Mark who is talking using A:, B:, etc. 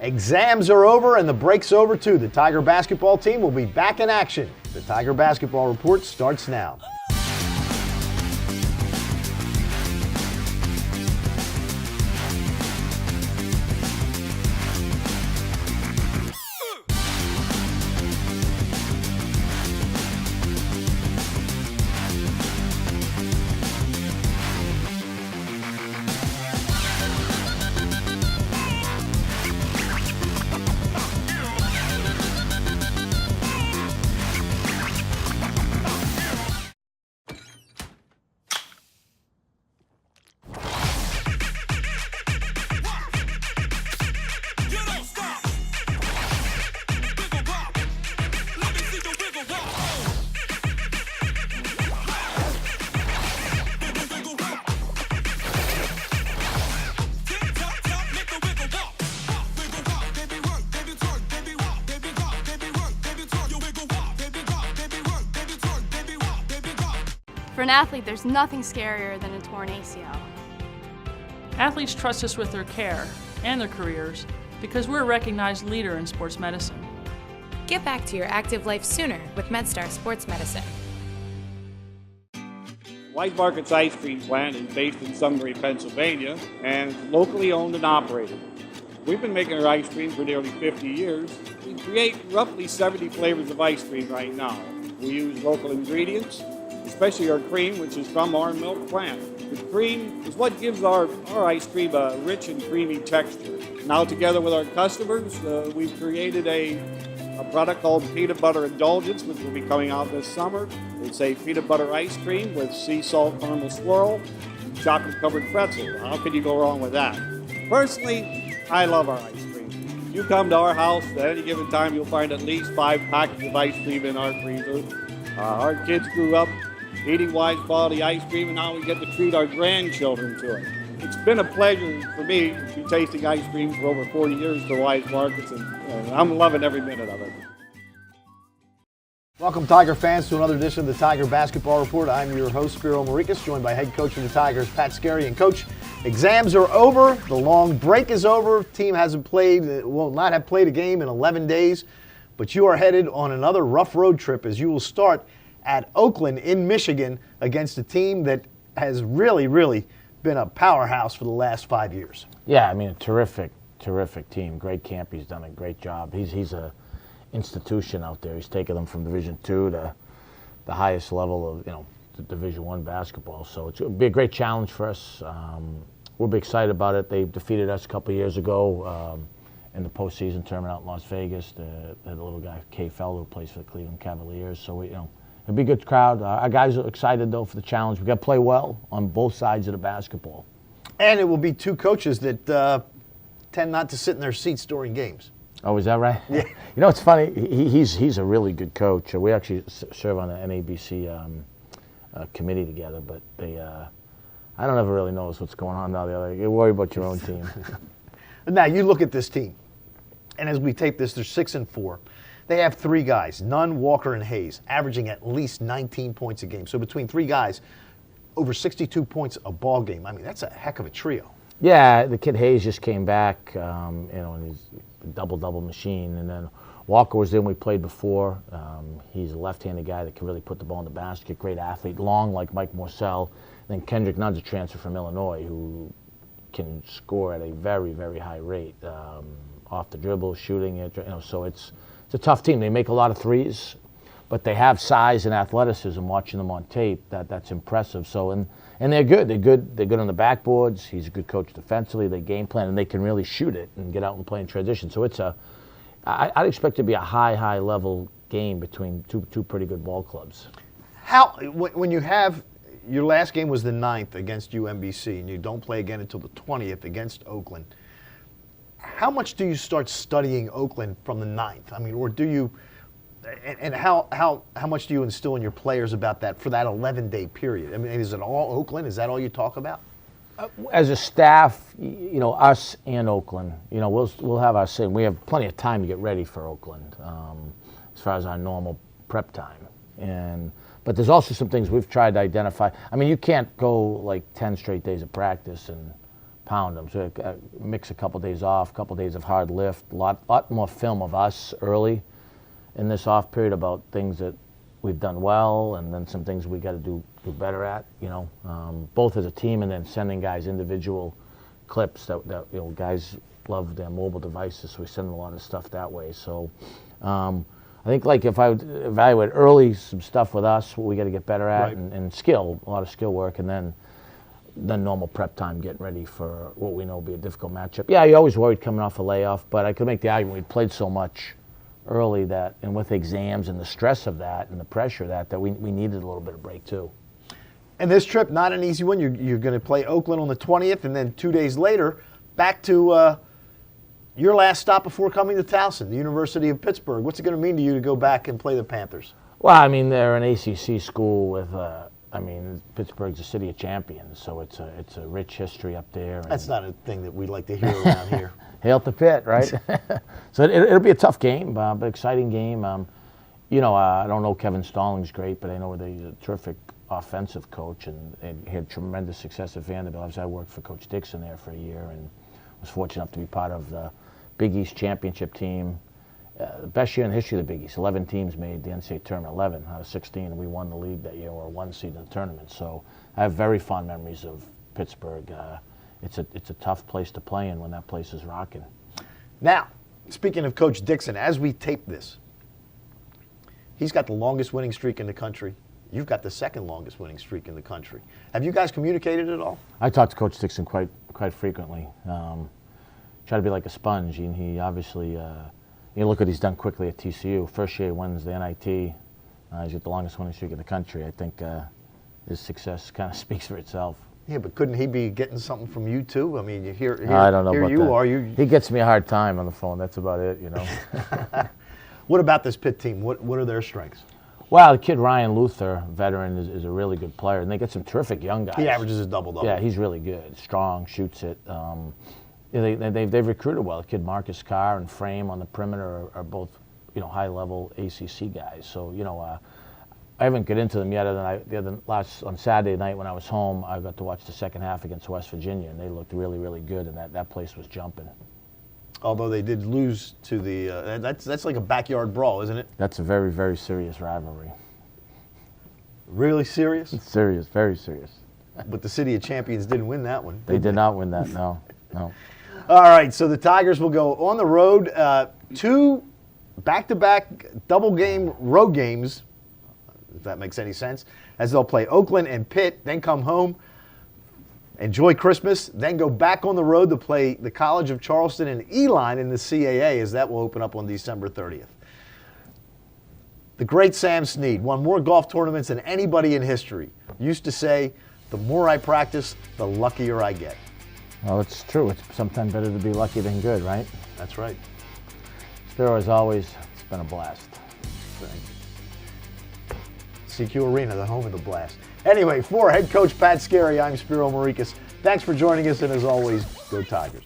A: Exams are over and the break's over too. The Tiger basketball team will be back in action. The Tiger Basketball Report starts now.
B: For an athlete, there's nothing scarier than a torn ACL.
C: Athletes trust us with their care and their careers because we're a recognized leader in sports medicine.
D: Get back to your active life sooner with MedStar Sports Medicine.
E: White Market's ice cream plant is based in Sunbury, Pennsylvania, and it's locally owned and operated. We've been making our ice cream for nearly 50 years. We create roughly 70 flavors of ice cream right now. We use local ingredients, especially our cream, which is from our milk plant. The cream is what gives our ice cream a rich and creamy texture. Now, together with our customers, we've created a product called Peanut Butter Indulgence, which will be coming out this summer. It's a peanut butter ice cream with sea salt caramel swirl and chocolate-covered pretzel. How can you go wrong with that? Personally, I love our ice cream. If you come to our house at any given time, you'll find at least 5 packets of ice cream in our freezer. Our kids grew up eating Wise quality ice cream, and now we get to treat our grandchildren to it. It's been a pleasure for me to be tasting ice cream for over 40 years for Wise Markets, and I'm loving every minute of it.
A: Welcome, Tiger fans, to another edition of the Tiger Basketball Report. I'm your host, Spiro Morekas, joined by head coach of the Tigers, Pat Skerry. And Coach, exams are over. The long break is over. Team hasn't played, will not have played a game in 11 days. But you are headed on another rough road trip as you will start at Oakland in Michigan against a team that has really been a powerhouse for the last 5 years.
F: Yeah, I mean, a terrific team. Greg Campy's done a great job. He's a institution out there. He's taken them from Division II to the highest level of Division I basketball. So it'll be a great challenge for us. We'll be excited about it. They defeated us a couple of years ago in the postseason tournament out in Las Vegas. The little guy Kay Feller, who plays for the Cleveland Cavaliers. So it'll be a good crowd. Our guys are excited, though, for the challenge. We've got to play well on both sides of the basketball. And
A: it will be two coaches that tend not to sit in their seats during games.
F: Oh, is that right?
A: Yeah.
F: It's funny. He's a really good coach. We actually serve on the NABC committee together, but I don't ever really notice what's going on now. You worry about your own team.
A: Now, you look at this team, and as we tape this, they're 6-4. They have 3 guys, Nunn, Walker, and Hayes, averaging at least 19 points a game. So between 3 guys, over 62 points a ball game. I mean, that's a heck of a trio.
F: Yeah, the kid Hayes just came back, and he's a double-double machine. And then Walker was in, we played before. He's a left-handed guy that can really put the ball in the basket, great athlete, long like Mike Morcell. And then Kendrick Nunn's a transfer from Illinois who can score at a very high rate, off the dribble, shooting it. So it's a tough team. They make a lot of threes, but they have size and athleticism. Watching them on tape, that's impressive. So and they're good. They're good on the backboards. He's a good coach defensively. They game plan and they can really shoot it and get out and play in transition. So I'd expect it to be a high level game between two pretty good ball clubs.
A: When you have your last game was the 9th against UMBC and you don't play again until the 20th against Oakland, how much do you start studying Oakland from the 9th? I mean, or do you, and how much do you instill in your players about that for that 11-day period? I mean, is it all Oakland? Is that all you talk about?
F: As a staff, us and Oakland, we'll have our say. We have plenty of time to get ready for Oakland, as far as our normal prep time. But there's also some things we've tried to identify. I mean, you can't go like 10 straight days of practice and pound them. So mix a couple days off, a couple days of hard lift, lot more film of us early in this off period about things that we've done well, and then some things we got to do better at. Both as a team, and then sending guys individual clips that guys love their mobile devices, so we send them a lot of stuff that way. So I think like if I would evaluate early some stuff with us, what we got to get better at,
A: Right.
F: and skill, a lot of skill work, and then normal prep time getting ready for what we know will be a difficult matchup. Yeah, you're always worried coming off a layoff, but I could make the argument we played so much early that, and with exams and the stress of that and the pressure of that we needed a little bit of break too.
A: And this trip, not an easy one. You're going to play Oakland on the 20th, and then 2 days later, back to your last stop before coming to Towson, the University of Pittsburgh. What's it going to mean to you to go back and play the Panthers?
F: Well, I mean, they're an ACC school with, Pittsburgh's a city of champions, so it's a rich history up there.
A: That's not a thing that we like to hear around here.
F: Hail to Pitt, right? So it'll be a tough game, but exciting game. I don't know Kevin Stallings great, but I know that he's a terrific offensive coach, and he had tremendous success at Vanderbilt. I worked for Coach Dixon there for a year and was fortunate enough to be part of the Big East championship team. The best year in the history of the Big East. 11 teams made the NCAA tournament, 11 out of 16, and we won the league that year, or one seed in the tournament. So I have very fond memories of Pittsburgh. It's a tough place to play in when that place is rocking.
A: Now, speaking of Coach Dixon, as we tape this, he's got the longest winning streak in the country. You've got the second longest winning streak in the country. Have you guys communicated at all?
F: I talk to Coach Dixon quite frequently. Try to be like a sponge. He obviously, look what he's done quickly at TCU. First year he wins the NIT. He's got the longest winning streak in the country. I think his success kind of speaks for itself.
A: Yeah, but couldn't he be getting something from you too? I mean, here
F: I don't know
A: here
F: about
A: you
F: that.
A: are.
F: He gets me a hard time on the phone. That's about it,
A: What about this Pitt team? What are their strengths?
F: Well, the kid Ryan Luther, veteran, is a really good player, and they get some terrific young guys.
A: He averages a double-double.
F: Yeah, he's really good. Strong, shoots it. They've recruited well. The kid Marcus Carr and Frame on the perimeter are both, high-level ACC guys. So, I haven't got into them yet. On Saturday night when I was home, I got to watch the second half against West Virginia, and they looked really, really good, and that place was jumping.
A: Although they did lose to the that's like a backyard brawl, isn't it?
F: That's a very, very serious rivalry.
A: Really serious?
F: It's serious, very serious.
A: But the City of Champions didn't win that one.
F: They did not win that, no.
A: All right, so the Tigers will go on the road, 2 back-to-back double-game road games, if that makes any sense, as they'll play Oakland and Pitt, then come home, enjoy Christmas, then go back on the road to play the College of Charleston and Eline in the CAA, as that will open up on December 30th. The great Sam Snead won more golf tournaments than anybody in history. Used to say, the more I practice, the luckier I get.
F: Well, it's true. It's sometimes better to be lucky than good, right?
A: That's right.
F: Spiro, as always, it's been a blast.
A: CQ Arena, the home of the blast. Anyway, for head coach Pat Skerry, I'm Spiro Morekas. Thanks for joining us, and as always, go Tigers.